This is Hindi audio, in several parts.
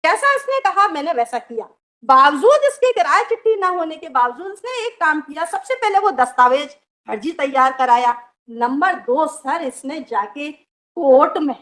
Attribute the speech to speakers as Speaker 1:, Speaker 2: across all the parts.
Speaker 1: कैसा इसने कहा मैंने वैसा किया। बावजूद इसके किराया चिट्ठी ना होने के बावजूद इसने एक काम किया, सबसे पहले वो दस्तावेज फर्जी तैयार कराया। नंबर 2 सर इसने जाके कोर्ट में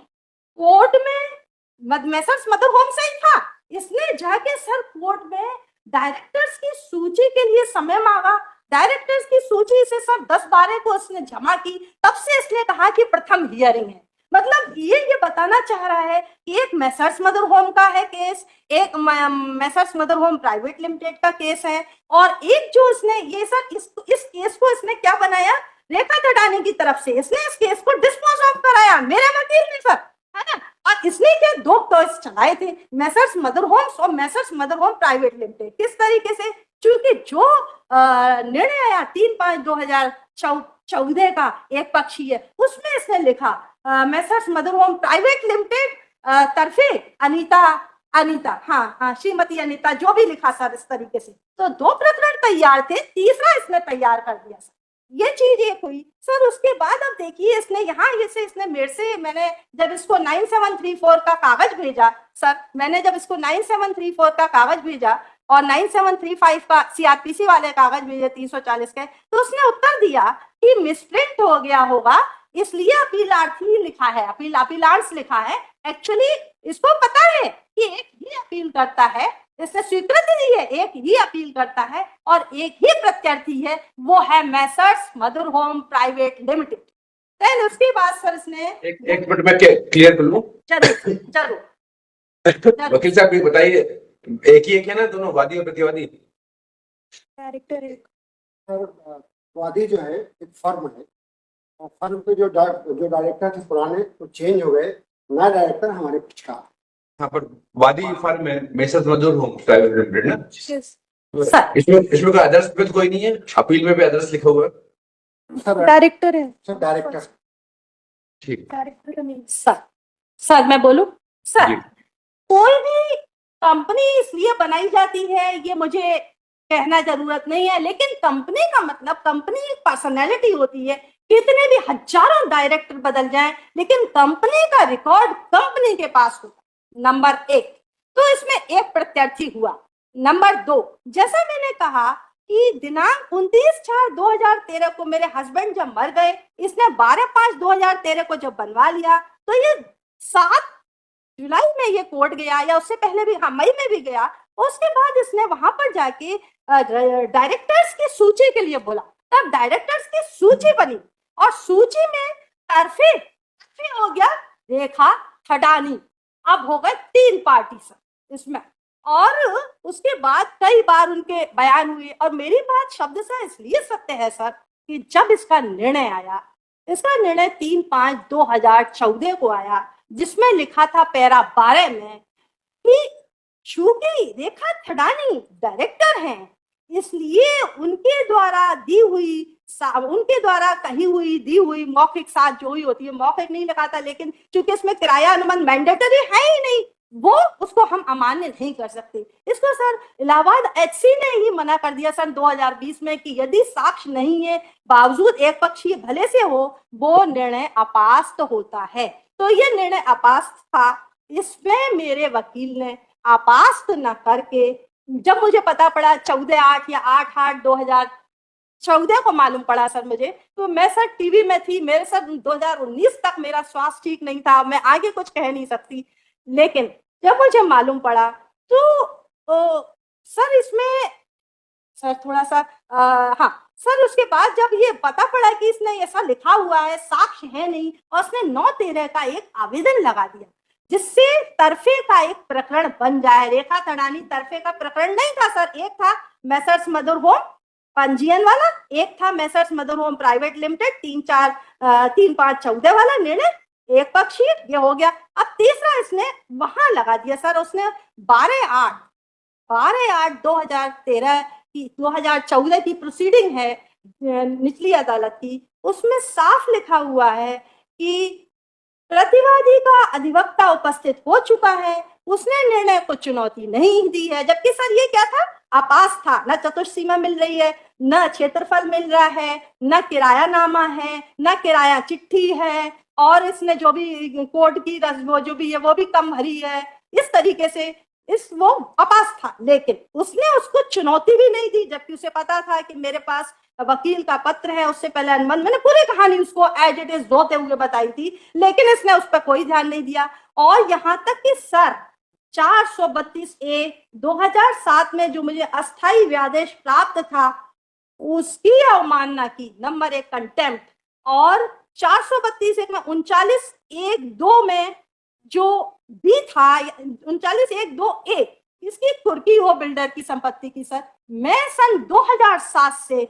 Speaker 1: मैसर्स मदर होम से ही था, इसने जाके सर कोर्ट में डायरेक्टर्स की सूची के लिए समय मांगा। डायरेक्टर्स की सूची से सर 10-12 को इसने जमा की, तब से इसने कहा कि प्रथम हियरिंग है। मतलब ये बताना चाह रहा है कि एक मैसर्स मदर होम का है केस, एक Messrs mother home private limited का केस है, और एक जो इसने ये सर इस केस को इसने क्या बनाया, रेखा थडानी की तरफ से इसने इस केस को डिस्पोज ऑफ कराया, मेरे वकील ने सर, है ना। और इसने क्या 2 केस चलाए थे, मैसर्स मदर होम्स और Messrs mother home private limited. किस तरीके से, क्योंकि जो निर्णय आया 3/5/2014 का एक पक्षीय, उसमें इसने लिखा messrs mother home private limited तरफे अनीता श्रीमती अनीता, जो भी लिखा सर इस तरीके से। तो 2 प्रकरण तैयार थे, तीसरा इसने तैयार कर दिया सर। ये चीज एक हुई सर। उसके बाद अब देखिए इसने यहाँ इसने मेरे से, मैंने जब इसको 9734 का कागज भेजा सर, मैंने जब इसको 9734 का कागज भेजा और 9735 का सीआरपीसी वाले कागज भेजे 340 के, तो उसने उत्तर दिया कि मिसप्रिंट हो गया होगा, इसलिए अपीलार्थी लिखा है, अपीलांश लिखा है। एक्चुअली इसको पता है कि एक ही अपील करता है, इसने स्वीकृति दी है, एक ही अपील करता है और एक ही प्रत्यार्थी है, वो है messrs mother home private limited. Then उसके बाद सर इसने
Speaker 2: एक मिनट में क्लियर कर लूं।
Speaker 1: जरूर
Speaker 2: वकील साहब ये बताइए, एक ही है ना दोनों, वादी और प्रतिवादी?
Speaker 1: डायरेक्टर एक
Speaker 3: वादी जो है एक फर्म है, और फर्म के जो डायरेक्टर थे पुराने वो चेंज हो गए, नया डायरेक्टर हमारे पक्षकार।
Speaker 2: हाँ, पर वादी फर्म है messrs mother home private limited ना।
Speaker 1: सर
Speaker 2: इसमें कोई अदर्स पे तो कोई नहीं है, अपील में भी अदर्स लिखा हुआ है।
Speaker 1: डायरेक्टर है
Speaker 3: सर डायरेक्टर।
Speaker 2: ठीक,
Speaker 1: डायरेक्टर नहीं सर मैं बोलूं सर, कोई भी कंपनी इसलिए बनाई जाती है ये मुझे कहना जरूरत नहीं है, लेकिन कंपनी का मतलब, कंपनी एक पर्सनैलिटी होती है, कितने भी हजारों डायरेक्टर बदल जाएं लेकिन कंपनी का रिकॉर्ड कंपनी के पास होता है। नंबर 1 तो इसमें एक प्रत्यार्थी हुआ। नंबर 2, जैसा मैंने कहा कि दिनांक 29/4/2013 को मेरे हस्बैंड जब मर गए, इसने 12/5/2013 को जब बनवा लिया, तो ये 7 जुलाई में ये कोर्ट गया, या उससे पहले भी, हाँ मई में भी गया। उसके बाद इसने वहां पर जाके डायरेक्टर्स की सूची के लिए बोला, तब डायरेक्टर्स की सूची बनी और सूची में तरफे हो गया रेखा थडानी, अब हो गए 3 पार्टी सर इसमें। और उसके बाद कई बार उनके बयान हुए, और मेरी बात शब्दशः इसलिए सत्य है सर कि जब इसका निर्णय आया, इसका निर्णय 3/5/2014 को आया, जिसमें लिखा था पैरा 12 में कि चूंकि रेखा थडानी डायरेक्टर हैं, इसलिए उनके द्वारा कही हुई दी हुई मौखिक साथ जो हुई होती है, मौखिक नहीं लिखा था, लेकिन चूंकि इसमें किराया अनुबंध मैंडेटरी है ही नहीं, वो उसको हम अमान्य नहीं कर सकते। इसको सर इलाहाबाद एचसी ने ही मना कर दिया सन 2020 में कि यदि साक्ष्य नहीं है बावजूद एक पक्षीय भले से हो, वो निर्णय अपास्त होता है। तो ये निर्णय अपास्त था। इसमें मेरे वकील ने अपास्त न करके, जब मुझे पता पड़ा 14/8 या 8/8/2014 को मालूम पड़ा सर मुझे, तो मैं सर टीवी में थी, मेरे सर 2019 तक मेरा स्वास्थ्य ठीक नहीं था, मैं आगे कुछ कह नहीं सकती, लेकिन जब मुझे मालूम पड़ा तो सर इसमें सर थोड़ा सा हाँ सर, उसके बाद जब ये पता पड़ा कि इसने ऐसा लिखा हुआ है, साक्ष्य है नहीं, और उसने 9/13 का एक आवेदन लगा दिया, जिससे तरफे का एक प्रकरण बन जाए। रेखा थडानी तरफे का प्रकरण नहीं था सर, एक था मैसर्स मदर होम पंजीयन वाला, एक था Messrs mother home private limited 3/5/14 वाला निर्णय, एक पक्षीय, ये हो गया। अब तीसरा इसने वहां लगा दिया सर, उसने 12/8/2013 की 2014 की प्रोसीडिंग है निचली अदालत की, उसमें साफ लिखा हुआ है कि प्रतिवादी का अधिवक्ता उपस्थित हो चुका है, उसने निर्णय को चुनौती नहीं दी है। जबकि सर ये क्या था, अपास था, न चतुर्सीमा मिल रही है, न क्षेत्रफल मिल रहा है, न किरायानामा है, न किराया चिट्ठी है, और इसने जो भी कोर्ट की जो भी है वो भी कम भरी है। इस तरीके से इस वो अपास था, लेकिन उसने उसको चुनौती भी नहीं दी, जबकि उसे पता था कि मेरे पास वकील का पत्र है। उससे पहले अनुबंध, मैंने पूरी कहानी उसको एज इट इज रोते हुए बताई थी, लेकिन इसने उस पर कोई ध्यान नहीं दिया। और यहाँ तक कि सर 432A 2007 में जो मुझे अस्थायी व्यादेश प्राप्त था, उसकी अवमानना की। Number 1 contempt. और 432 में 39(1)(2) में जो बी था, 39(1)(2)(A), इसकी कुर्की हो बिल्डर की संपत्ति की। सर मैं सन 2007 से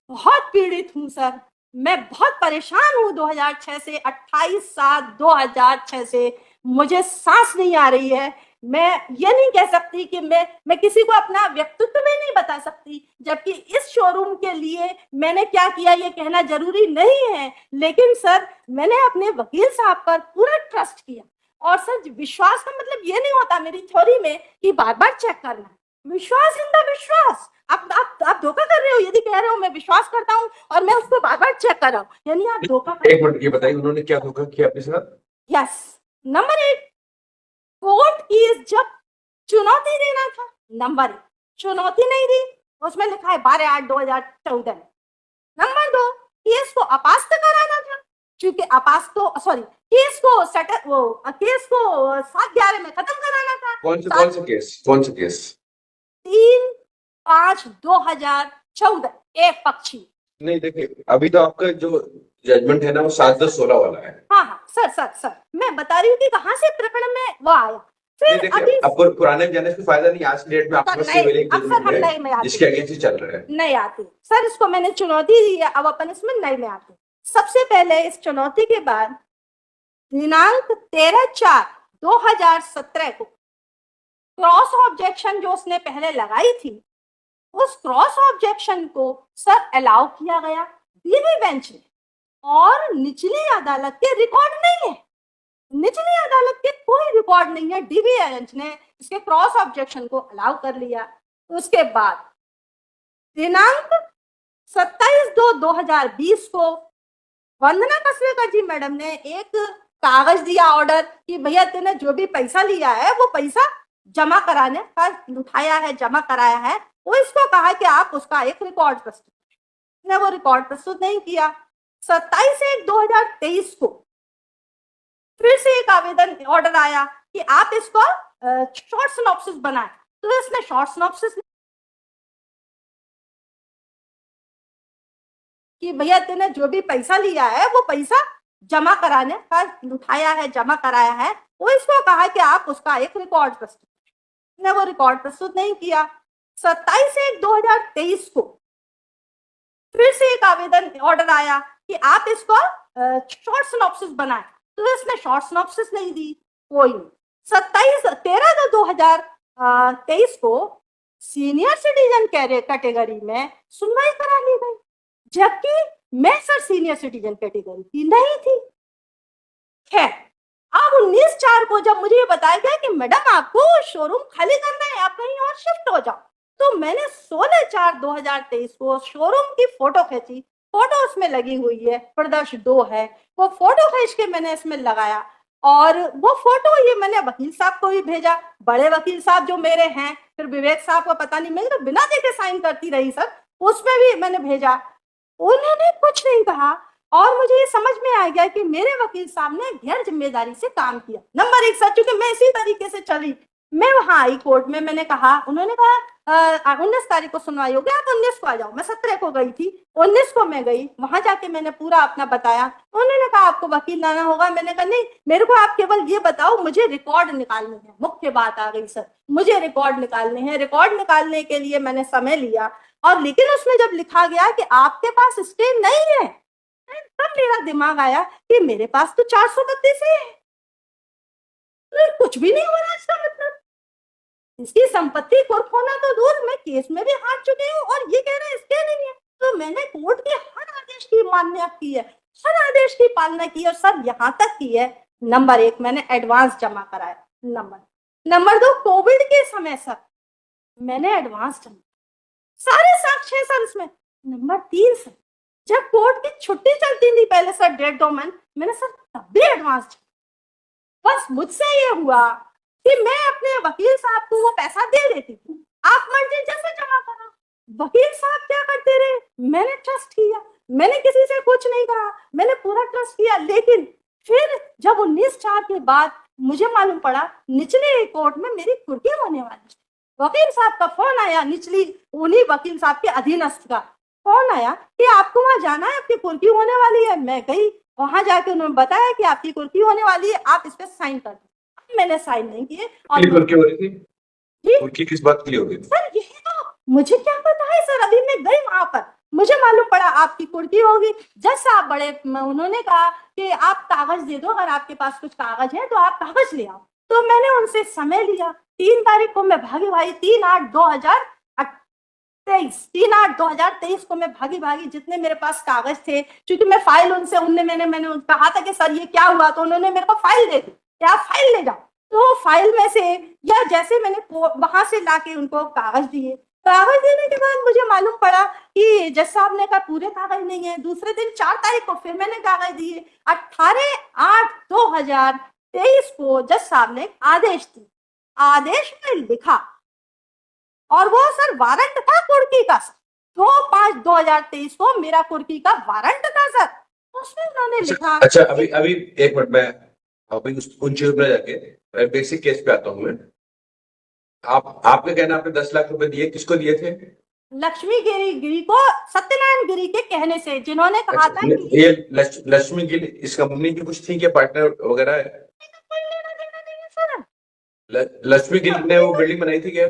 Speaker 1: बहुत पीड़ित हूं सर, मैं बहुत परेशान हूं 2006 से, 28/7/2006 से मुझे सांस नहीं आ रही है। मैं ये नहीं कह सकती कि मैं किसी को अपना व्यक्तित्व में नहीं बता सकती, जबकि इस शोरूम के लिए मैंने क्या किया ये कहना जरूरी नहीं है, लेकिन सर मैंने अपने वकील साहब पर पूरा ट्रस्ट किया। और सर विश्वास का मतलब ये नहीं होता मेरी थ्योरी में कि बार बार चेक करना, विश्वास इन द विश्वास। आप धोखा कर रहे हो यदि कह रहे हो मैं विश्वास करता हूँ और मैं उसको बार बार चेक कर रहा हूँ, यानी आप धोखा कर।
Speaker 2: एक मिनट, ये बताइए उन्होंने क्या धोखा किया आपके साथ?
Speaker 1: यस, नंबर 1 कोर्ट की जब चुनौती देना था, नंबर 1 चुनौती नहीं दी, उसमें लिखा है 12/8/2014। नंबर 2 केस को अपास्त कराना था, क्योंकि अपास्त तो सॉरी केस को 7/11 में खत्म कराना था।
Speaker 2: कौन सा केस?
Speaker 1: 3/5/2014 एक पक्षी।
Speaker 2: नहीं देखिए, अभी तो आपका जो जजमेंट है ना वो 7/10/16 वाला है।
Speaker 1: हाँ सर मैं बता रही हूँ कि कहाँ से प्रकरण में वो आया।
Speaker 2: नहीं
Speaker 1: फिर
Speaker 2: देखिए,
Speaker 1: अभी
Speaker 2: आपको पुराने जाने से फायदा नहीं, आज की डेट में आपके पास सिविल एक जजमेंट है जिसके अगेंस्ट ही चल रहा है।
Speaker 1: नहीं आती सर, इसको मैंने चुनौती दी है, अब अपन इसमें नए में आते। सबसे पहले इस चुनौती के बाद दिनांक 13/4/2017 को क्रॉस ऑब्जेक्शन जो उसने पहले लगाई थी, उस क्रॉस ऑब्जेक्शन को सर अलाउ किया गया डीवी बेंच ने, और निचली अदालत के रिकॉर्ड नहीं है, निचली अदालत के कोई रिकॉर्ड नहीं है, डीवी बेंच ने इसके क्रॉस ऑब्जेक्शन को अलाउ कर लिया। उसके बाद दिनांक 27/2/2020 को वंदना कसवेकर जी मैडम ने एक कागज दिया ऑर्डर कि भैया तूने जो भी पैसा लिया है वो पैसा जमा कराने का उठाया है, जमा कराया है। वो इसको कहा कि आप उसका एक रिकॉर्ड प्रस्तुत करें, ने वो रिकॉर्ड प्रस्तुत नहीं किया। 27/1/2023 को फिर से एक आवेदन ऑर्डर आया कि आप इसको शॉर्ट सिनॉप्सिस बनाएं, तो इसने शॉर्ट सिनॉप्सिस कि भैया तूने जो भी पैसा लिया है वो पैसा जमा कराने का उठाया है, जमा कराया है। वो इसको कहा कि आप उसका एक रिकॉर्ड प्रस्तुत करें, ने वो रिकॉर्ड प्रस्तुत नहीं किया। 27/1/2023 को फिर से एक आवेदन ऑर्डर आया कि आप इसको शॉर्ट सिनॉप्सिस बनाएं, तो इसने शॉर्ट सिनॉप्सिस नहीं दी, कोई नहीं। 13/2/2023 को सीनियर सिटीजन कैटेगरी में सुनवाई करा ली गई, जबकि मैं सर सीनियर सिटीजन कैटेगरी की नहीं थी। खैर अब 19/4 को जब मुझे ये बताया गया कि मैडम आपको शोरूम खाली करना है, आप कहीं और शिफ्ट हो जाओ, तो मैंने 16/4/2023 को शोरूम की फोटो खींची, फोटो उसमें लगी हुई है, प्रदर्श 2 है, वो फोटो खींच के मैंने इसमें लगाया, और वो फोटो ये मैंने वकील साहब को भी भेजा, बड़े वकील साहब जो मेरे हैं, फिर विवेक साहब को पता नहीं, मैं तो बिना देखे साइन करती रही सर, उसमें भी मैंने भेजा, उन्होंने कुछ नहीं कहा। और मुझे ये समझ में आ गया कि मेरे वकील साहब ने गैर जिम्मेदारी से काम किया। नंबर 1 सर, चूंकि मैं इसी तरीके से चली, मैं वहां आई कोर्ट में, मैंने कहा, उन्होंने कहा 19 तारीख को सुनवाई होगी, आप 19 को आ जाओ। मैं 17 को गई थी, 19 को मैं गई, वहां जाके मैंने पूरा अपना बताया। उन्होंने कहा आपको वकील लाना होगा, मैंने कहा नहीं, मेरे को आप केवल ये बताओ, मुझे रिकॉर्ड निकालने हैं। मुख्य बात आ गई सर, मुझे रिकॉर्ड निकालने हैं। रिकॉर्ड निकालने के लिए मैंने समय लिया, और लेकिन उसमें जब लिखा गया कि आपके पास स्टे नहीं है, तब मेरा दिमाग आया कि मेरे पास तो 432 है, कुछ भी नहीं हो रहा। इसका मतलब इसकी संपत्ति कुर्क होना तो दूर, मैं केस में भी हार चुकी हूँ, और ये कह रहे हैं इसके नहीं है। तो मैंने कोर्ट के हर आदेश की मान्यता की है, हर आदेश की पालना की, और सब यहाँ तक की है। नंबर 1 मैंने एडवांस जमा कराया, नंबर 2 कोविड के समय सर मैंने एडवांस जमा, सारे साक्ष्य है सर इसमें। नंबर 3 सर जब कोर्ट की छुट्टी चलती थी पहले सर 1.5-2 मंथ, मैंने सर तब भी एडवांस, बस मुझसे ये हुआ कि मैं अपने वकील साहब को वो पैसा दे देती थी, आप मर्जी जैसे जमा करो। वकील साहब क्या करते रहे, मैंने ट्रस्ट किया, मैंने किसी से कुछ नहीं कहा, मैंने पूरा ट्रस्ट किया। लेकिन फिर जब 19/4 के बाद मुझे मालूम पड़ा निचले कोर्ट में मेरी कुर्की होने वाली, वकील साहब का फोन आया, निचली उन्हीं वकील साहब के अधीनस्थ का फोन आया कि आपको वहां जाना है, आपकी कुर्की होने वाली है। मैं गई, वहां जाके उन्होंने बताया कि आपकी कुर्की होने वाली है, आप इस पे साइन कर दो। मैंने साइन नहीं किए और
Speaker 2: कुर्की हो रही थी?
Speaker 1: जी
Speaker 2: कुर्की किस बात के लिए हो रही थी?
Speaker 1: सर, यही तो मुझे क्या पता है सर। अभी मैं गई वहां पर, मुझे मालूम पड़ा आपकी कुर्की होगी। जज साहब बड़े, उन्होंने कहा कि आप कागज दे दो, अगर आपके पास कुछ कागज है तो आप कागज ले आओ। तो मैंने उनसे समय लिया, 3 तारीख को मैं भागी भागी, 3/8/2023 को मैं भागी भागी, जितने मेरे पास कागज थे, क्योंकि मैं फाइल उनसे, मैंने कहा था कि सर ये क्या हुआ, तो उन्होंने मेरे को फाइल दे दी कि आप फाइल ले जाओ। तो फाइल में से या जैसे मैंने वहां से लाके उनको कागज दिए, कागज देने के बाद मुझे मालूम पड़ा कि जज साहब ने कहा पूरे कागज नहीं है। दूसरे दिन 4 तारीख को फिर मैंने कागज दिए। 18/8/2023 को जज साहब ने आदेश दी, आदेश में लिखा, और वो सर वारंट था कुर्की का, 2/5/2023 को मेरा कुर्की का वारंट था सर, उसमें उन्होंने लिखा।
Speaker 2: अच्छा, अभी अभी एक मिनट, मैं अभी उन चीजों पर जाके बेसिक केस पे आता हूँ मैं। आपका कहना, आपने 10 लाख रुपए दिए, किसको दिए थे?
Speaker 1: लक्ष्मी गिरी को, सत्यनारायण गिरी के कहने से, जिन्होंने कहा था कि
Speaker 2: ये लक्ष्मी गिरी इस कंपनी की कुछ थी क्या, पार्टनर वगैरह है?
Speaker 1: कोई लेना देना नहीं है सर।
Speaker 2: लक्ष्मी गिरी ने वो बिल्डिंग बनाई थी क्या?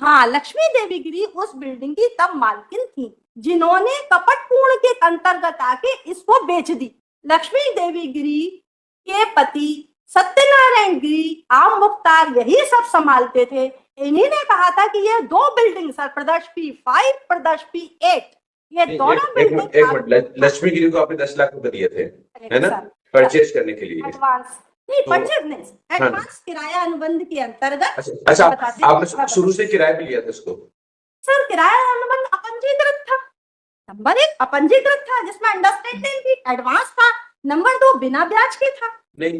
Speaker 1: हाँ, लक्ष्मी देवी गिरी उस बिल्डिंग की तब मालकिन थी, जिन्होंने कपटपूर्ण के अंतर्गत आके इसको बेच दी। लक्ष्मी देवी गिरी के पति सत्यनारायण गिरी, आम मुख्तार, यही सब संभालते थे। इन्हीं ने कहा था कि ये 2 बिल्डिंग सर, प्रदर्श P5, प्रदर्श P8, ये दोनों बिल्डिंग।
Speaker 2: एक मिनट, लक्ष्मी गिरी को आपने 10 लाख रुपए दिए थे, है ना, परचेज करने के लिए?
Speaker 1: एडवांस नहीं, परचेज नहीं, एडवांस किराया अनुबंध के अंतर्गत।
Speaker 2: अच्छा, आपने शुरू से किराए पे लिया था इसको?
Speaker 1: सर, किराया अनुबंध अपंजीकृत था। नंबर 1 अपंजीकृत था, जिसमें अंडरस्टैंडिंग थी, एडवांस था। नंबर 2 बिना ब्याज के था।
Speaker 2: नहीं,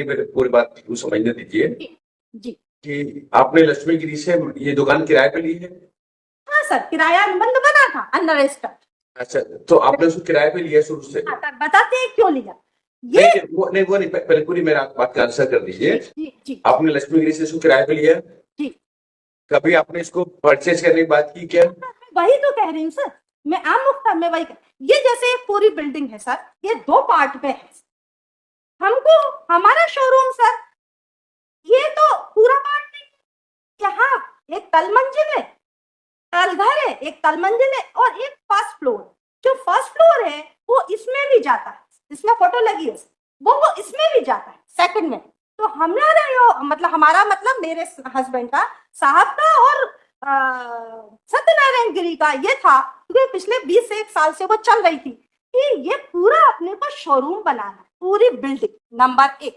Speaker 2: मेरे पूरी बात को समझने दीजिए
Speaker 1: जी
Speaker 2: कि आपने लक्ष्मी गिरी से ये दुकान किराए पे ली है?
Speaker 1: हाँ सर, किराया अनुबंध बना था अंडर रजिस्टर।
Speaker 2: अच्छा, तो आपने उसको किराए पे लिया शुरू से?
Speaker 1: हाँ सर, बताते हैं क्यों लिया ये।
Speaker 2: वो नहीं, पहले पूरी मेरा बात का आंसर कर दीजिए।
Speaker 1: जी,
Speaker 2: आपने लक्ष्मी गिरी से इसको किराए पे लिया
Speaker 1: जी।
Speaker 2: कभी आपने इसको परचेज करने की बात की क्या?
Speaker 1: वही तो कह रही हूँ सर, मैं आम मुख्तार में वही ये जैसे एक पूरी बिल्डिंग है सर, ये 2 पार्ट में है। हमको हमारा शोरूम सर, ये तो पूरा पार्ट नहीं, यहाँ एक तल मंजिल है, तल घर है, एक तल मंजिल है, और एक फर्स्ट फ्लोर। जो फर्स्ट फ्लोर है वो इसमें भी जाता है, इसमें फोटो लगी है, वो इसमें भी जाता है सेकंड में। तो हमारा मतलब मेरे हस्बैंड का, साहब का और सत्यनारायण गिरी का ये था, क्योंकि पिछले 20 से 1 साल से वो चल रही थी कि ये पूरा अपने को शोरूम बनाना, पूरी बिल्डिंग नंबर 1।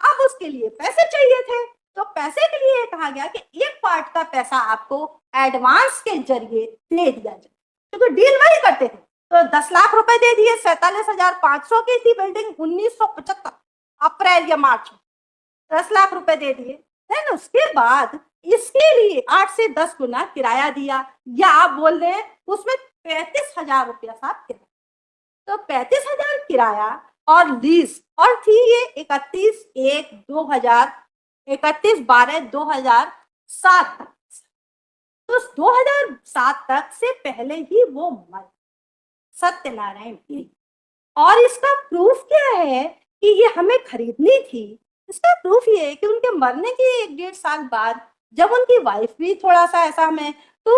Speaker 1: अब उसके लिए पैसे चाहिए थे, तो पैसे के लिए कहा गया कि एक पार्ट का पैसा आपको एडवांस के जरिए दे दिया जाए, क्योंकि डील वही करते थे। तो 10 लाख रुपए दे दिए, 47,500 की थी बिल्डिंग 1975 अप्रैल या मार्च में, 10 लाख रुपए दे दिए। देन उसके बाद इसके लिए 8 से 10 गुना किराया दिया, या आप बोल रहे हैं उसमें 35,000 रुपया साहब किराया। तो 35,000 किराया और लीज, और थी ये 31/12/2007 तक। तो 2007 तक से पहले ही वो मर सत्यनारायण गिरी। और इसका प्रूफ क्या है कि ये हमें खरीदनी थी? इसका प्रूफ ये है कि उनके मरने के 1-1.5 साल बाद, जब उनकी वाइफ भी थोड़ा सा ऐसा हमें, तो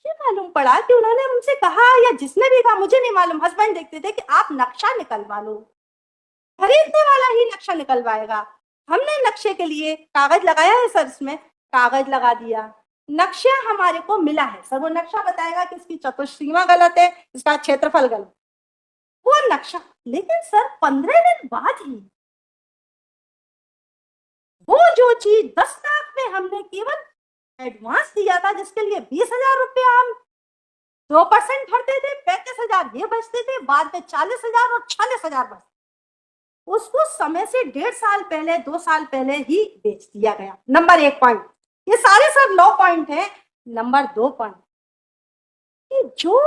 Speaker 1: ये मालूम पड़ा कि उन्होंने हमसे कहा, या जिसने भी कहा मुझे नहीं मालूम, हस्बैंड देखते थे, कि आप नक्शा निकलवा लो, खरीदने वाला ही नक्शा निकलवाएगा। हमने नक्शे के लिए कागज लगाया है सर, इसमें कागज लगा दिया, नक्शा हमारे को मिला है सर। वो नक्शा बताएगा कि इसकी चतुष्सीमा गलत है, इसका क्षेत्रफल गलत, वो नक्शा। लेकिन सर 15 दिन बाद ही वो जो चीज 10 लाख में हमने केवल एडवांस दिया था, जिसके लिए 20,000 रुपया हम 2% भरते थे, 35,000 ये बचते थे, बाद में 40,000 और 46,000 बचते। उसको समय से 1.5 साल पहले 2 साल पहले ही बेच दिया गया। नंबर 1 पॉइंट, ये सारे सर लॉ पॉइंट है। नंबर 2 पॉइंट कि जो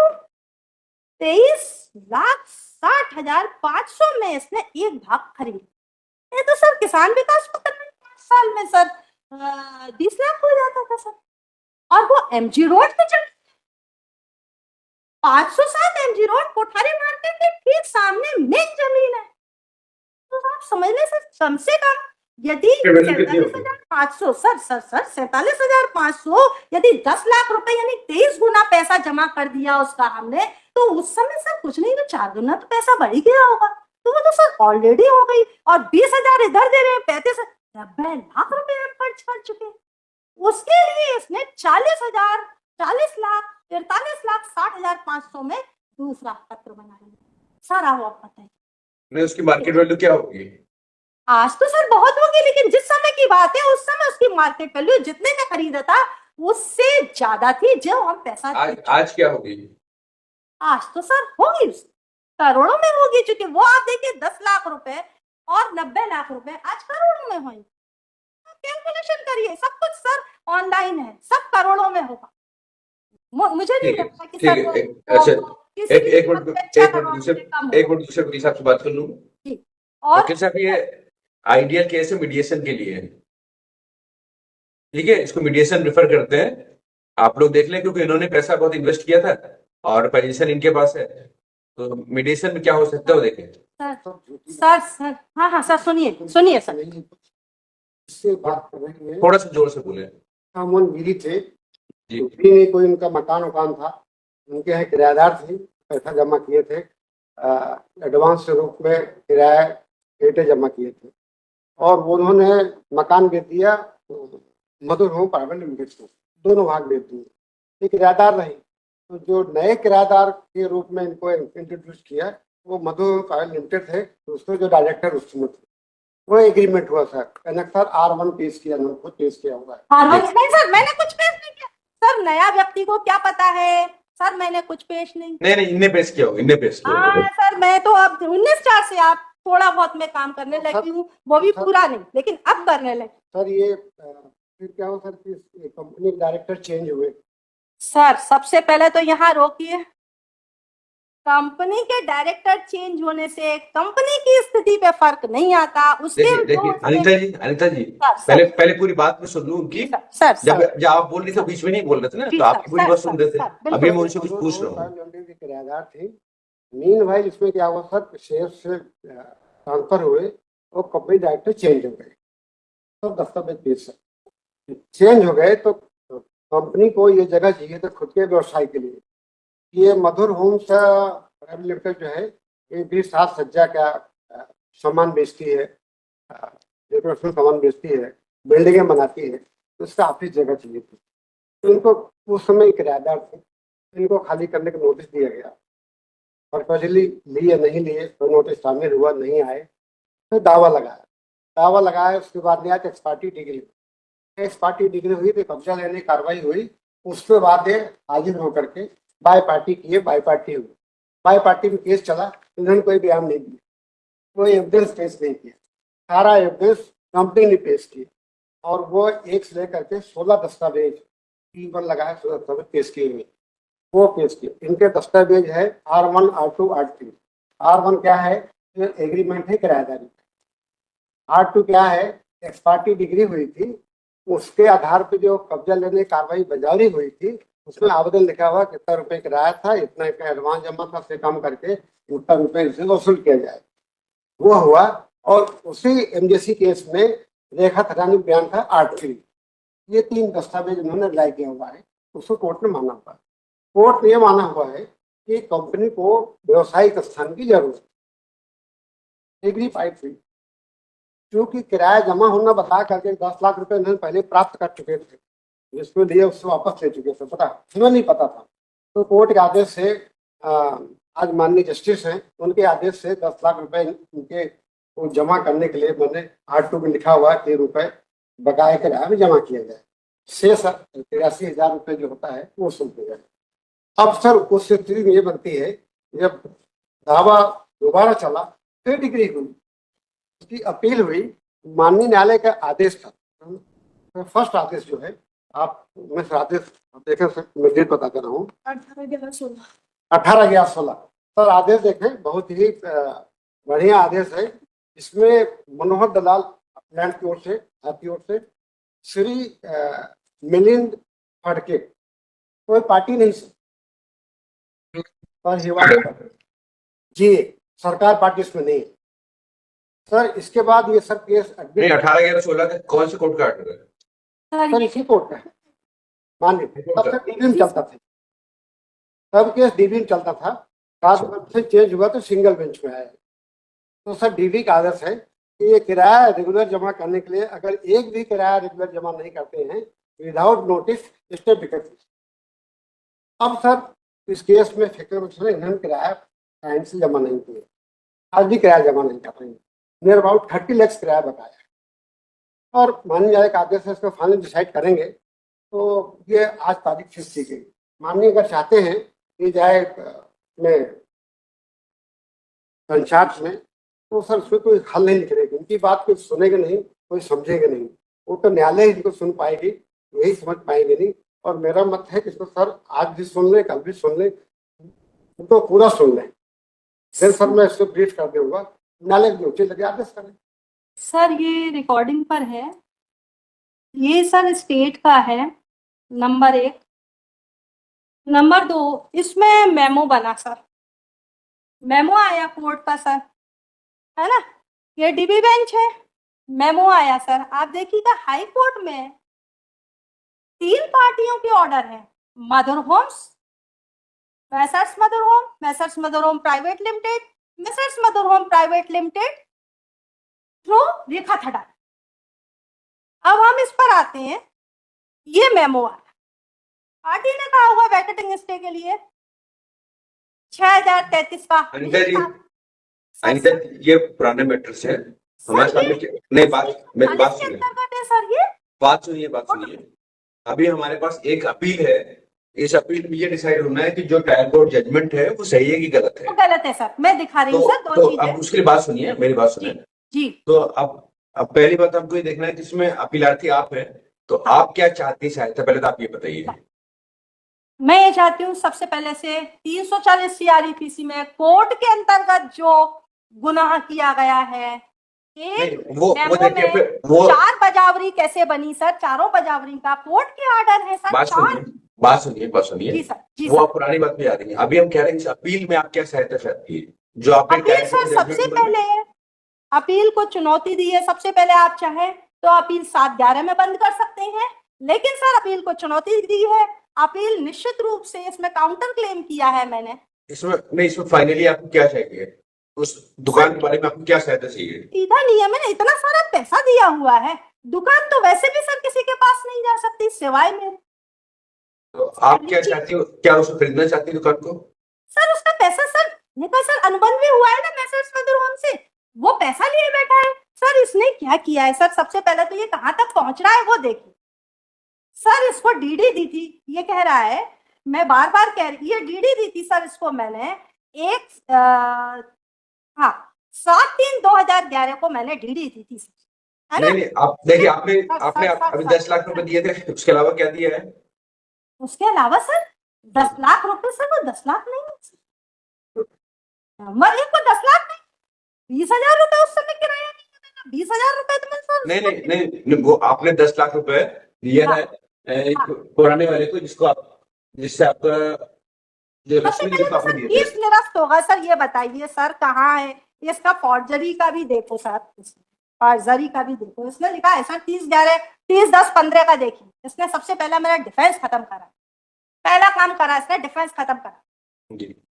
Speaker 1: 23,60,500 में इसने एक भाग खरीद, ये तो सर किसान विकास पत्र में 5 साल में सर 20 लाख हो जाता था सर। और वो एमजी रोड पे चल 507 एमजी रोड कोठारी मार्केट के ठीक सामने मेन जमीन है। तो आप समझ लें सर, कम से कम यदि 47,500 सर 47,500 यदि 10 लाख रुपए यानी 23 गुना पैसा जमा कर दिया उसका हमने, तो उस समय सर कुछ नहीं तो 4 गुना तो पैसा बढ़ ही गया होगा। तो वो तो सर ऑलरेडी हो गई। और 20,000 इधर दे रहे हैं, 90 लाख रुपए हम खर्च कर चुके। उसके लिए इसने 40,000 40 लाख 43,60,500 में दूसरा पत्र बना लिया। सर आप बताइए
Speaker 2: नहीं, उसकी मार्केट वैल्यू क्या होगी?
Speaker 1: आज तो सर बहुत होगी, लेकिन जिस समय की बात है उस समय उसकी मार्केट वैल्यू जितने में खरीदा था उससे ज्यादा थी जो हम पैसा
Speaker 2: आज क्या होगी?
Speaker 1: आज तो सर होगी, करोड़ों में होगी। क्योंकि वो आप देखिए 10 लाख रुपए और 90 लाख रुपए आज करोड़ों में होंगे। कैलकुलेशन करिए, सब कुछ सर ऑनलाइन है, सब करोड़ों में होगा। मुझे नहीं लगता कि
Speaker 2: ठीक है। अच्छा, एक मिनट दूसरे वकील साहब से बात कर लूं।
Speaker 1: और
Speaker 2: वकील साहब, ये आइडियल केस है मीडिएशन के लिए, ठीक है, इसको मीडिएशन प्रेफर करते हैं। आप लोग देख लें, क्योंकि इन्होंने पैसा बहुत इन्वेस्ट किया था और पोजीशन इनके पास है, तो मीडिएशन में क्या हो सकता है वो देखें।
Speaker 1: सर हाँ सर सुनिए सर,
Speaker 3: इससे बात कर रहे हैं,
Speaker 2: थोड़ा सा जोर से बोले।
Speaker 3: अमन गिरी थे
Speaker 2: जी।
Speaker 3: में कोई उनका मकान था, उनके यहाँ किराएदार थे, पैसा जमा किए थे, एडवांस के रूप में किराया रेटे जमा किए थे, और उन्होंने मकान बेच दिया मधुर होम प्राइवेट लिमिटेड को, दोनों भाग बेच दिए। ये किराएदार रही, तो जो नए किराएदार के रूप में इनको इंट्रोड्यूस किया वो मधुर होम प्राइवेट लिमिटेड थे, तो उसके जो डायरेक्टर उसमें थे, वो एग्रीमेंट हुआ सर। सर R1 पेश किया, खुद पेश किया हुआ है।
Speaker 1: नहीं सर, मैंने कुछ पेश नहीं किया सर, नया व्यक्ति को क्या पता है सर, मैंने कुछ पेश नहीं।
Speaker 2: इनने पेश किया,
Speaker 1: हाँ सर, मैं तो अब 19/4 से आप थोड़ा बहुत मैं काम करने लगी हूँ, वो भी पूरा नहीं, लेकिन अब करने लगी।
Speaker 3: सर ये फिर क्या हो सर कि कंपनी के डायरेक्टर चेंज हुए?
Speaker 1: सर सबसे पहले तो यहाँ रोकिए, कंपनी के डायरेक्टर चेंज होने से कंपनी की स्थिति पे फर्क नहीं आता। उसके
Speaker 2: देखिए अनिता जी पहले पूरी बात में सुन लूं उनकी।
Speaker 1: सर
Speaker 2: जब आप बोल रही थी बीच में नहीं बोल रहे थे ना, तो आपकी पूरी बात सुन रहे थे। अभी मैं उनसे कुछ पूछ रहा हूँ।
Speaker 3: किराएदार थे, मीन भाई इसमें क्या हुआ सर, शेयर से ट्रांसफर हुए और कंपनी डायरेक्टर चेंज हो गए, तो दस्तावेज पेश चेंज हो गए, तो कंपनी को ये जगह चाहिए था खुद के व्यवसाय के लिए। ये मधुर होम्स प्राइवेट लिमिटेड जो है, ये भी साज सज्जा का सामान बेचती है, डेकोरेशन सामान बेचती है, बिल्डिंगें बनाती है, तो उसका ऑफिस जगह चाहिए थी। तो इनको उस समय किराएदार थे, इनको खाली करने का नोटिस दिया गया, और पहले लिए नहीं लिए, तो नोटिस शामिल हुआ, नहीं आए, तो दावा लगाया। उसके बाद में आज एक्सपार्टी डिग्री हुई, तो कब्जा लेने की कार्रवाई हुई। उसके बाद हाजिर होकर के बाय पार्टी हुई। बाय पार्टी में केस चला, इन्होंने कोई बयान नहीं दिया, कोई एविडेंस पेश नहीं किया, सारा एविडेंस कंपनी ने पेश किया, और वो एक से लेकर के 16 दस्तावेज P1 लगाए, 16 दस्तावेज पेश किए हुए, वो पेश किए। इनके दस्तावेज है R1, R2, R3। R1 क्या है, एग्रीमेंट है किराएदारी। R2 क्या है, एक्सपार्टी डिग्री हुई थी, उसके आधार पर जो कब्जा लेने की कार्रवाई बजारी हुई थी, उसमें आवेदन लिखा हुआ कितना रुपए किराया था, इतना का एडवांस जमा था, से कम करके उतना रुपए से वसूल किया जाए, वो हुआ। और उसी MJC केस में रेखा थरानी बयान था R3। ये 3 दस्तावेज उन्होंने लाए किया हुआ है, उसको कोर्ट ने माना हुआ है। कोर्ट ने माना हुआ है कि कंपनी को व्यवसायिक स्थान की जरूरत है, एग्री पाइप हुई, क्योंकि किराया जमा होना बता करके 10 लाख रुपए उन्होंने पहले प्राप्त कर चुके थे, जिसको लिए उससे वापस ले चुके थे, पता हमें नहीं पता था। तो कोर्ट के आदेश से आज माननीय जस्टिस हैं, उनके आदेश से 10 लाख रुपए उनके को जमा करने के लिए मैंने R2 में लिखा हुआ कि रुपए बकाया किराया में जमा किया जाए, 83,000 रुपये जो होता है वो वसूल किया जाए। अब सर उस स्थिति में ये बनती है, जब दावा दोबारा चला, फिर डिग्री हुई, उसकी अपील हुई, माननीय न्यायालय का आदेश था, फर्स्ट आदेश जो है, आप मैं आदेश देखें सर, मैं डेट बता दे रहा हूँ, 18/11/16 सर आदेश देखें, बहुत ही बढ़िया आदेश है। इसमें मनोहर दलाल लैंड की ओर से, आपकी ओर से, श्री मिलिंद फड़के, कोई पार्टी नहीं सर, हिवाड़ी जी, सरकार पार्टी इसमें नहीं है सर। इसके बाद ये सर केस
Speaker 2: नहीं, 18/11/16 का कौन से कोर्ट का ऑर्डर है?
Speaker 3: सर इसी कोर्ट का है, मान लीजिए तब तक डीबी में चलता था, तब केस डीबी में चलता था, बाद से चेंज हुआ तो सिंगल बेंच में आया। तो सर डीबी का आदेश है कि ये किराया रेगुलर जमा करने के लिए अगर एक भी किराया रेगुलर जमा नहीं करते हैं, विदाउट नोटिस स्टे विकेट। अब सर इस केस में इन्होंने किराया टाइम से जमा नहीं किए, आज भी किराया जमा नहीं कर रहे हैं, नियर अबाउट 30 लाख किराया बताया। और माननीय न्यायालय का आदेश है, इसको फाइनल डिसाइड करेंगे। तो ये आज तारीख फिक्स की गई। माननीय अगर चाहते हैं कि जाए में पंचायत में, तो सर उसमें कोई हल नहीं निकलेगा, उनकी बात कोई सुनेगा नहीं, कोई समझेगा नहीं, वो तो न्यायालय ही इनको सुन पाएगी, यही समझ पाएंगे नहीं। और मेरा मत है कि इसको सर आज भी सुन ले, कल भी सुन ले, उनको पूरा सुन ले, फिर सर मैं इसको ब्रीफ कर दूंगा, न्यायालय के उचित लगे आदेश करें।
Speaker 1: सर ये रिकॉर्डिंग पर है, ये सर स्टेट का है, नंबर 1। नंबर 2, इसमें मेमो बना सर, मेमो आया कोर्ट का सर, है ना, ये डीबी बेंच है, मेमो आया सर। आप देखिएगा हाई कोर्ट में 3 पार्टियों के ऑर्डर है, mother homes, messrs mother home private limited, messrs mother home private limited through Rekha Thada. अब हम इस पर आते हैं, ये मेमो आया, पार्टी ने कहा हुआ वैकेटिंग स्टे के लिए 6033 का।
Speaker 2: अनिता ये पुराने मैटर्स है हमारे सामने। नहीं, मेरी बात सुनिए,
Speaker 1: सर ये
Speaker 2: बात सुनिए। अभी हमारे पास एक अपील है, इस अपील में ये डिसाइड होना है कि जो ट्रायल कोर्ट जजमेंट है वो सही है कि गलत है।
Speaker 1: वो गलत है सर, मैं दिखा रही हूँ सर, दो
Speaker 2: तो
Speaker 1: चीजें।
Speaker 2: अब उसके लिए बात सुनिए, मेरी बात सुनिए
Speaker 1: जी।
Speaker 2: तो अब पहली बात हमको ये देखना है कि इसमें अपीलार्थी आप हैं, तो आप क्या चाहती हैं सहायता, पहले तो आप ये बताइए।
Speaker 1: मैं ये चाहती हूँ सबसे पहले से 340 CRPC में कोर्ट के अंतर्गत जो गुनाह किया गया है,
Speaker 2: वो देखिए, फिर वो
Speaker 1: 4 बजावरी कैसे बनी सर, चारों बजावरी का कोर्ट के ऑर्डर है सर।
Speaker 2: बात सुनिए
Speaker 1: जी सर, जी
Speaker 2: वो
Speaker 1: सर।
Speaker 2: आप पुरानी बात पे आ रही है। अभी हम कह रहे हैं इस अपील में आप क्या सहायता चाहती है? जो आप
Speaker 1: अपील सर, सबसे पहले अपील को चुनौती दी है। सबसे पहले आप चाहें तो अपील 7/11 में बंद कर सकते हैं, लेकिन सर अपील को चुनौती दी है। अपील निश्चित रूप से इसमें काउंटर क्लेम किया है मैंने।
Speaker 2: इसमें फाइनली आपको क्या चाहिए? उस दुकान के बारे में आपको क्या सहायता चाहिए?
Speaker 1: सीधा नहीं है, मैंने इतना सारा पैसा दिया हुआ है, दुकान तो वैसे भी सर किसी के पास नहीं जा सकती सिवाय मेरे।
Speaker 2: तो आप क्या चाहती हो, क्या उसे खरीदना चाहती है दुकान को?
Speaker 1: सर उसका पैसा सर, देखा सर अनुबंध भी हुआ है ना मैसर्स मदर होम से, वो पैसा लिए बैठा है। सर इसने क्या किया है सर, सबसे पहले तो ये कहाँ तक पहुंच रहा है वो देखिए सर। इसको डीडी दी थी, ये कह रहा है, मैं बार बार कह रही, ये डीडी दी थी सर इसको मैंने 7/3/2011 को मैंने डीडी दी थी सर, है ना।
Speaker 2: नहीं, आप देखिए, आपने अभी 10 लाख रुपए दिए थे, उसके अलावा क्या दिया है?
Speaker 1: उसके अलावा सर 10 लाख रुपए सर, वो 10 लाख नहीं है, नंबर 1 को 10 लाख नहीं, 20,000 रुपए उस समय किराया नहीं था, 20,000 रुपए तो मैं सर
Speaker 2: नहीं, वो आपने 10 लाख रुपए दिया है एक पुराने वाले को, जिससे आपका जो रसीद
Speaker 1: फीस निरस्त होगा सर। ये बताइए सर कहाँ है इसका फॉर्जरी का भी देखो सर, फॉर्जरी का भी देखो। इसने लिखा है सर 30/10/15 का। देखिए इसने सबसे पहला मेरा डिफेंस खत्म करा, पहला काम करा इसने, डिफेंस खत्म करा।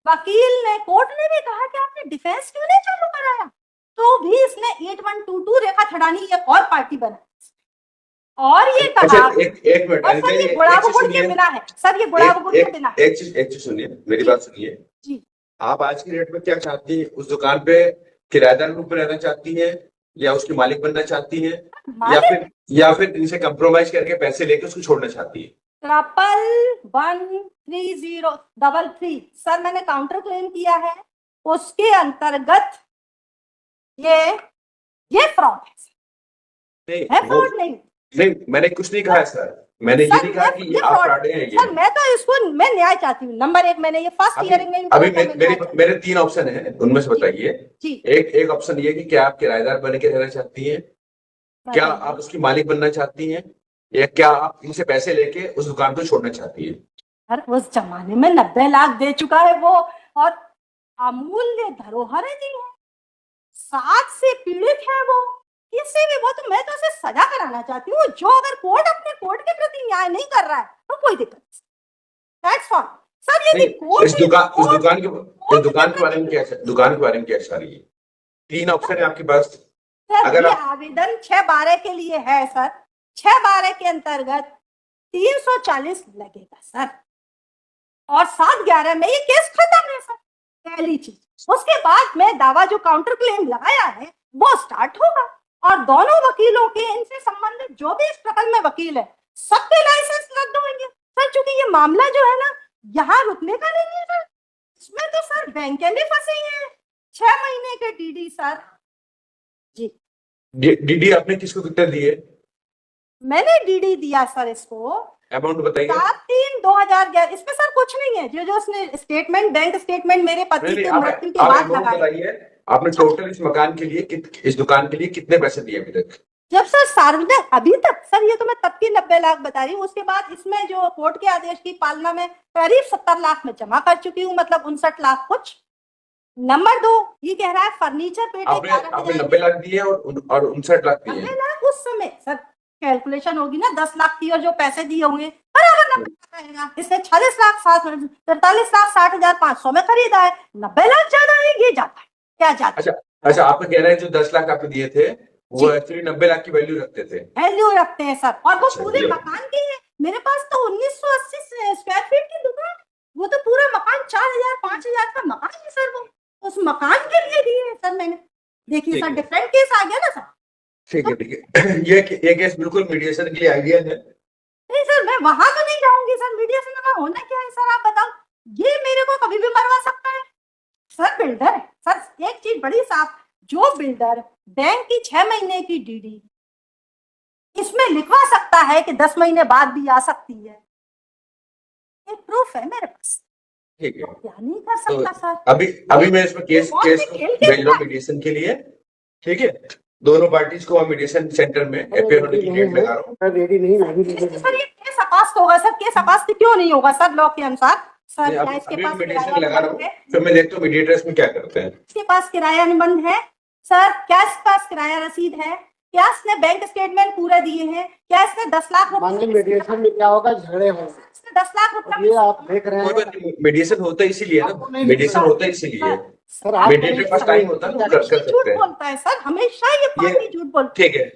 Speaker 1: वकील ने, कोर्ट ने भी कहा कि आपने डिफेंस क्यों नहीं चालू कराया, तो भी इसने 8122 रेखा थड़ानी एक और पार्टी बना और ये कहा
Speaker 2: एक मिनट,
Speaker 1: सर ये गुड़ाबुगुड़ के बिना है सर, ये गुड़ाबुगुड़ के बिना है।
Speaker 2: एक चीज सुनिए, मेरी बात सुनिए
Speaker 1: जी।
Speaker 2: आप आज की डेट में क्या चाहती है? उस दुकान पे किराएदार रूप में रहना चाहती है, या उसकी मालिक बनना चाहती है, या फिर इनसे कंप्रोमाइज करके पैसे लेके उसको छोड़ना चाहती है? 1113033
Speaker 1: सर मैंने काउंटर क्लेम किया है, उसके अंतर्गत ये ये फ्रॉड है,
Speaker 2: नहीं
Speaker 1: है
Speaker 2: वो
Speaker 1: फ्रॉड नहीं।
Speaker 2: नहीं, मैंने कुछ नहीं कहा सर, मैंने ये
Speaker 1: सर
Speaker 2: नहीं कहा
Speaker 1: मैं
Speaker 2: कि
Speaker 1: ये
Speaker 2: आप
Speaker 1: फ्रॉड,
Speaker 2: फ्रॉड हैं
Speaker 1: सर
Speaker 2: ये।
Speaker 1: मैं तो इसको मैं न्याय चाहती हूँ। नंबर एक, मैंने ये फर्स्ट
Speaker 2: अभी
Speaker 1: हियरिंग में भी
Speaker 2: अभी
Speaker 1: बोला था, मैं न्याय चाहती
Speaker 2: मेरे 3 ऑप्शन है, उनमें से
Speaker 1: हूँ।
Speaker 2: बताइए।
Speaker 1: जी
Speaker 2: एक ऑप्शन ये कि क्या आप किराएदार बन के रहना चाहती हैं, क्या आप
Speaker 1: बताइए।
Speaker 2: उसकी मालिक बनना चाहती हैं, या क्या आप इनसे पैसे लेके उस दुकान को छोड़ना चाहती हैं?
Speaker 1: अरे उस जमाने में 90 लाख दे चुका है वो, और अमूल्य धरोहरें दी है, 7 से पीड़ित है वो, किसी भी वो, तो मैं तो उसे सजा कराना चाहती हूँ। जो अगर कोर्ट अपने कोर्ट के प्रति न्याय नहीं कर रहा है तो कोई दिक्कत नहीं, दैट्स ऑल। सर यदि
Speaker 2: नहीं,
Speaker 1: कोर्ट
Speaker 2: इस दुकान के बारे में क्या, दुकान के बारे में क्या चाह रही है? 3 ऑप्शन है आपके पास।
Speaker 1: सर
Speaker 2: अगर
Speaker 1: ये
Speaker 2: आप
Speaker 1: आवेदन 6/12 के लिए है सर, 6/12 के अंतर्गत 340 लगेगा सर, और 7/11 में ये केस खत्म है सर, पहली चीज। उसके बाद में दावा जो काउंटर क्लेम लगाया है वो स्टार्ट होगा, और दोनों वकीलों के इनसे संबंधित जो भी इस प्रकरण में वकील है सबके लाइसेंस रद्द होंगे सर, क्योंकि ये मामला जो है ना यहाँ रुकने का नहीं है सर, इसमें तो सर बैंकें भी फंसी हैं। 6 महीने के डीडी सर। जी
Speaker 2: डीडी आपने किसको कितने दिए,
Speaker 1: मैंने डीडी दिया सर इसको
Speaker 2: अमाउंट बताइए।
Speaker 1: 7/3/2011। इसमें सर कुछ नहीं है, जो जो उसने स्टेटमेंट, बैंक स्टेटमेंट मेरे पति
Speaker 2: नहीं,
Speaker 1: के
Speaker 2: आप
Speaker 1: मृत्यु के
Speaker 2: आप
Speaker 1: बाद
Speaker 2: अमाउंट
Speaker 1: लगाए।
Speaker 2: बताइए। आपने टोटल इस मकान के लिए इस दुकान के लिए कितने पैसे दिए अभी तक?
Speaker 1: जब सर सार्वजनिक अभी तक सर, ये तो मैं तब की 90 लाख बता रही हूँ, उसके बाद इसमें जो कोर्ट के आदेश की पालना में करीब 70 लाख में जमा कर चुकी हूँ, मतलब 59 लाख कुछ। नंबर 2, ये कह रहा है फर्नीचर पेटे
Speaker 2: आपने 90 लाख दिए और 59 लाख दिए
Speaker 1: 90 लाख उस समय सर, कैलकुलेशन होगी ना, 10 लाख की और जो पैसे दिए होंगे बराबर 90 लाख आएगा। इसने 43,60,500 में खरीदा है, 90 लाख ज्यादा है, ये जाता है क्या जाता है?
Speaker 2: अच्छा, आपका कहना है जो 10 लाख आपने दिए थे वो एक्चुअली 90 लाख की वैल्यू रखते थे?
Speaker 1: वैल्यू रखते हैं सर, और वो
Speaker 2: अच्छा,
Speaker 1: पूरे
Speaker 2: ये-
Speaker 1: मकान की है। मेरे पास तो 1980 स्क्वायर फीट की दुकान, वो तो पूरा मकान 4,000 5,000 का मकान है सर, वो उस मकान के लिए दिए है सर मैंने। देखिए
Speaker 2: ठीक
Speaker 1: सर
Speaker 2: है।
Speaker 1: डिफरेंट केस आ गया ना सर।
Speaker 2: ठीक है ये केस बिल्कुल मीडिएशन के लिए आइडियल है।
Speaker 1: नहीं सर, मैं वहां तो नहीं जाऊंगी सर, मीडिया से ना होना क्या है सर, आप बताओ। ये मेरे को कभी भी मरवा सकता है सर, बिल्डर है सर। एक चीज बड़ी साफ, जो बिल्डर बैंक की 6 महीने की डीडी इसमें लिखवा सकता है कि 10 महीने बाद भी आ सकती है, ये प्रूफ है मेरे पास,
Speaker 2: ठीक है,
Speaker 1: क्या नहीं कर सकता सर।
Speaker 2: अभी मैं इसमें केस
Speaker 1: कौन
Speaker 2: केस
Speaker 1: से
Speaker 2: को
Speaker 1: खेल के
Speaker 2: भेज रहा हूँ मीडिएशन के लिए। ठीक है, दोनों पार्टीज को मीडिएशन सेंटर में अपेयर होने की डेट लगा रहा हूँ।
Speaker 3: सर रेडी नहीं है, अभी
Speaker 1: सर ये केस अपास्त होगा सर, केस अपास्त क्यों नहीं होगा सर लॉ के अनुसार सर? क्या इसके
Speaker 2: अभी
Speaker 1: पास
Speaker 2: मीडिएशन
Speaker 1: किराया
Speaker 2: लगा रहा
Speaker 1: अनुबंध
Speaker 2: हूँ,
Speaker 1: है?
Speaker 2: फिर मैं देखता हूँ मीडिएटर्स में क्या करते हैं।
Speaker 1: इसके पास किराया अनुबंध है सर? क्या इसके पास किराया रसीद है? क्या इसने बैंक स्टेटमेंट पूरे दिए हैं? क्या इसने 10 लाख
Speaker 3: माननीय
Speaker 1: रुपए,
Speaker 3: मीडिएशन में क्या होगा, झगड़े होंगे।
Speaker 1: इसने 10 लाख
Speaker 3: अब ये
Speaker 1: रुपए?
Speaker 3: आप देख रहे
Speaker 2: कोई
Speaker 3: हैं
Speaker 2: बात नहीं, मीडिएशन होता है इसीलिए ना, मीडिएशन होता है इसीलिए।
Speaker 3: सर, आप
Speaker 2: मीडिएटर के पास टाइम होता है ना, वो कर
Speaker 1: झूठ
Speaker 2: सकते हैं।
Speaker 1: बोलता है सर, हमेशा ये पार्टी झूठ बोलती
Speaker 2: ठीक है,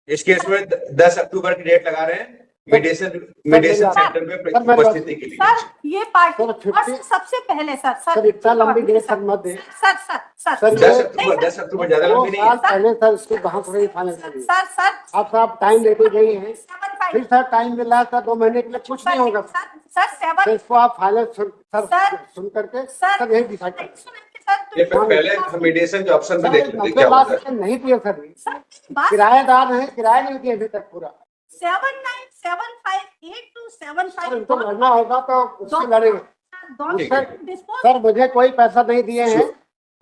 Speaker 2: इस केस में 10 अक्टूबर की डेट लगा रहे हैं मीडिएशन सेंटर में उपस्थिति के
Speaker 1: है
Speaker 2: लिए।
Speaker 1: सर। ये पार्टी,
Speaker 3: सर,
Speaker 1: और
Speaker 3: 50
Speaker 1: सबसे पहले सर
Speaker 3: सर इतना लंबी डेट सर मत दे।
Speaker 1: सर सर सर
Speaker 3: सर,
Speaker 2: 10 अक्टूबर ज्यादा
Speaker 3: 2
Speaker 2: लंबी नहीं
Speaker 3: साल
Speaker 2: है।
Speaker 3: पहले सर इसको बहस हुई फाइनल कर दी।
Speaker 1: सर सर
Speaker 3: आप साहब टाइम लेते गई हैं,
Speaker 1: 7/5
Speaker 3: फिर सर टाइम मिला सर 2 महीने के लिए कुछ नहीं होगा सर।
Speaker 1: सर 7
Speaker 3: तो इसको आप फाइनल
Speaker 1: सर,
Speaker 3: सुन करके
Speaker 1: सर,
Speaker 3: सर यही डिसाइड कर।
Speaker 2: ये पहले हम मीडिएशन के ऑप्शन में देख लेते हैं क्या होता है।
Speaker 3: नहीं दिए सर, किराएदार है, किराया नहीं दिए अभी तक पूरा।
Speaker 1: 79758275
Speaker 3: सर इनको लड़ना होगा तो उससे लड़ेंगे।
Speaker 1: दोनों
Speaker 2: ठीक है।
Speaker 1: डिस्पोज
Speaker 3: सर मुझे कोई पैसा नहीं दिए हैं,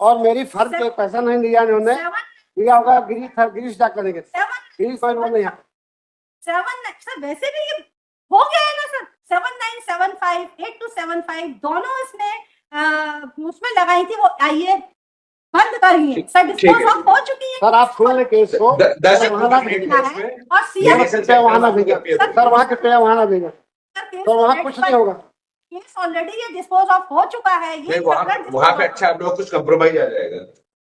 Speaker 3: और मेरी फर्म को पैसा नहीं दिया इन्होंने, दिया होगा गिरीश सर, गिरीश क्या करेंगे, गिरीश कोई बोल नहीं।
Speaker 1: 7 सर वैसे भी ये हो गया है ना सर, 79758275 दोनों इसने उसमें लगाई थी, वो आइए बंद करिए सर, डिस्पोज ऑफ हो चुकी है
Speaker 3: सर आप खोल ले केस को,
Speaker 2: 10
Speaker 3: वहाँ ना
Speaker 2: अक्टूबर की
Speaker 3: भेजना
Speaker 2: डेट
Speaker 3: है,
Speaker 2: में
Speaker 1: और सीएम
Speaker 3: कृपया वहाँ ना भेजा सर, वहाँ कृपया वहाँ ना भेजा सर, वहाँ कुछ नहीं होगा।
Speaker 1: केस ऑलरेडी ये डिस्पोज ऑफ हो चुका है, ये
Speaker 2: वहाँ पे अच्छा आप लोग कुछ कंप्रोमाइज आ जाएगा,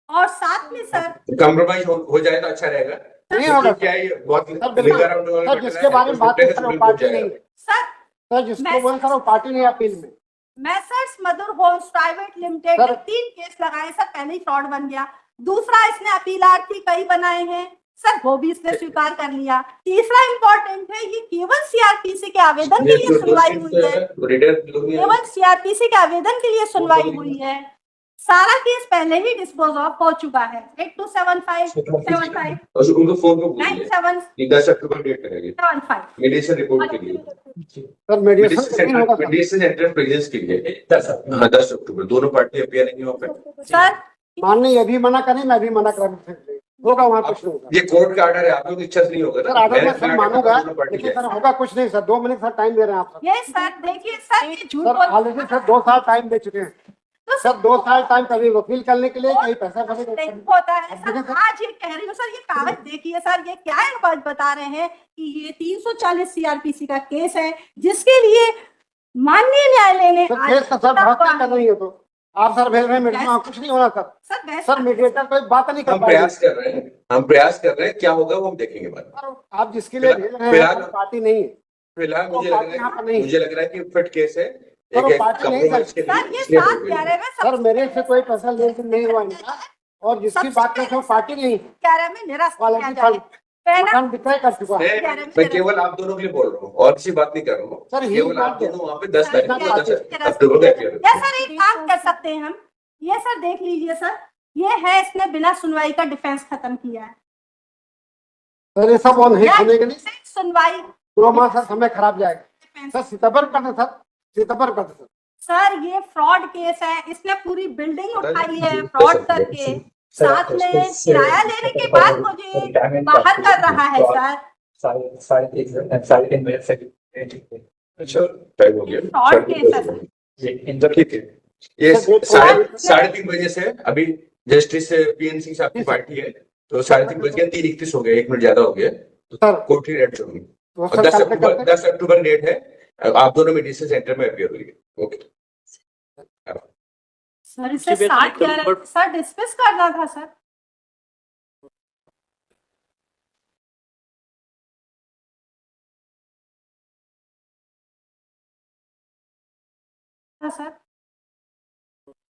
Speaker 1: और साथ में सर
Speaker 2: कंप्रोमाइज हो जाए तो अच्छा रहेगा।
Speaker 3: नहीं होगा
Speaker 2: क्या ये बहुत
Speaker 3: सर, बिल्कुल। सर जिसके बारे में बात है सर वो पार्टी नहीं है
Speaker 1: सर।
Speaker 3: सर, जिसको बोले सर वो पार्टी नहीं है अपील में।
Speaker 1: Messrs Madhur homes private limited
Speaker 3: sir-
Speaker 1: 3 case लगाए सर, पहले ही फ्रॉड बन गया। दूसरा इसने अपीलार्थी कई बनाए हैं सर, वो भी इसने स्वीकार कर लिया। तीसरा इम्पोर्टेंट है, ये केवल सीआरपीसी के आवेदन के लिए सुनवाई हुई है, केवल सीआरपीसी के आवेदन के लिए सुनवाई हुई है। सारा केस पहले ही डिस्पोज ऑफ हो चुका है। 827575
Speaker 2: और उनको फोन पे बोलिए
Speaker 1: 9775
Speaker 2: कि 10 अक्टूबर डेट करेंगे मीडिएशन रिपोर्ट के लिए,
Speaker 3: सर मीडिएशन नहीं होगा सर।
Speaker 2: मीडिएशन सेंटर प्रेजेंस के लिए 10 अक्टूबर दोनों पार्टी अपियर नहीं हो पाए।
Speaker 1: सर
Speaker 3: माननीय ये भी मना करें, मैं भी मना करा, होगा वहाँ कुछ नहीं होगा।
Speaker 2: ये कोर्ट का ऑर्डर है, आप लोग की इच्छा से नहीं होगा
Speaker 3: सर
Speaker 2: ना।
Speaker 3: आर्डर मैं सर मानूंगा,
Speaker 2: दोनों पार्टी
Speaker 3: लेकिन
Speaker 2: है।
Speaker 3: सर होगा कुछ नहीं सर। 2 मिनट सर टाइम दे रहे हैं आप सर।
Speaker 1: ये सर देखिए सर, ये झूठ
Speaker 3: सर
Speaker 1: बोल
Speaker 3: ऑलरेडी सर 2 साल टाइम दे चुके हैं
Speaker 1: तो
Speaker 3: सर। 2 साल टाइम कभी वकील करने के लिए, कहीं पैसा भरने के
Speaker 1: नहीं
Speaker 3: लिए।
Speaker 1: होता है
Speaker 3: अब देखिए
Speaker 1: सर।
Speaker 3: सर,
Speaker 1: आज ये कह रही हूँ सर, ये कागज देखिए सर, ये क्या है बात बता रहे हैं कि ये 340 सीआरपीसी का केस है, जिसके लिए माननीय न्यायालय ने
Speaker 3: सर केस का सर बहुत क्या कर रही है, तो आप सर भेज रहे हैं मीडिया में, कुछ नहीं होना सर।
Speaker 1: सर बहस
Speaker 3: सर मीडिएटर कोई बात नहीं कर
Speaker 2: हम
Speaker 3: पाएगा।
Speaker 2: प्रयास कर रहे हैं, हम प्रयास कर रहे हैं, क्या होगा वो हम देखेंगे बाद में।
Speaker 3: आप जिसके लिए भेज रहे हैं
Speaker 2: फिलहाल-
Speaker 3: वो पार्टी नहीं है।
Speaker 2: फिलहाल
Speaker 3: वो
Speaker 2: मुझे लग
Speaker 3: पार्टी यहाँ पर
Speaker 2: रहा है,
Speaker 3: नहीं।
Speaker 2: मुझे लग रहा है कि फिट केस है,
Speaker 3: सर, वो
Speaker 2: एक
Speaker 3: पार्टी नहीं
Speaker 2: compromise के
Speaker 3: सर।
Speaker 2: लिए
Speaker 1: सर ये
Speaker 2: इसलिए
Speaker 1: सात
Speaker 2: हो गई।
Speaker 1: 11 में
Speaker 3: सर
Speaker 1: सब
Speaker 3: मेरे से कोई पैसा लेन देन नहीं हुआ इनका, और जिसकी
Speaker 1: सबसे
Speaker 3: बात करते हो पार्टी नहीं,
Speaker 1: 11 में निरस्त किया
Speaker 3: क्वालिटी
Speaker 1: जाए।
Speaker 3: फंड
Speaker 1: पहला
Speaker 3: मकान विक्रय कर चुका है।
Speaker 2: मैं केवल आप दोनों के लिए बोल रहा हूँ और किसी बात नहीं कर रहा हूँ।
Speaker 3: सर, ही
Speaker 2: केवल आप
Speaker 3: बात है।
Speaker 2: दोनों वहाँ पे 10
Speaker 1: सर,
Speaker 2: तारीख को
Speaker 1: क्या-
Speaker 2: 10 अक्टूबर को appear
Speaker 1: या
Speaker 2: होंगे।
Speaker 1: सर एक काम कर सकते हैं हम, ये सर देख लीजिए सर, ये है इसने बिना सुनवाई का डिफेंस खत्म किया है।
Speaker 3: सर ये सब वो नहीं सुनेंगे नहीं।
Speaker 1: सुनवाई
Speaker 3: 2 माह सर समय खराब जाएगा सर। सितंबर कर दे सर, सितंबर कर दे सर।
Speaker 1: सर ये फ्रॉड केस है, इसने पूरी बिल्डिंग उठाई है
Speaker 2: जी,
Speaker 1: फ्रॉड
Speaker 2: दस
Speaker 1: करके,
Speaker 4: सर,
Speaker 1: साथ में
Speaker 4: उसके-
Speaker 1: किराया लेने के बाद मुझे बाहर कर रहा है सर।
Speaker 4: साढ़े 3 बजे से
Speaker 2: अच्छा टाइम हो गया।
Speaker 1: फ्रॉड केस है सर।
Speaker 2: ठीक है, ये
Speaker 3: सर,
Speaker 2: साढ़े 3 बजे से अभी जस्टिस पीएनसी साहब की पार्टी है, तो 3:30 बज गए, 3:31 हो गया, 1 मिनट ज्यादा हो गया,
Speaker 3: सर
Speaker 2: कोर्ट की डेट होगी
Speaker 3: तो
Speaker 2: और
Speaker 3: सर
Speaker 2: 10
Speaker 3: करते
Speaker 2: अक्टूबर
Speaker 3: करते
Speaker 2: 10 अक्टूबर डेट है। आप दोनों मेडिसिन सेंटर में अपियर होंगे। ओके
Speaker 1: सर इसे 7-11 सर डिस्मिस करना था सर। सर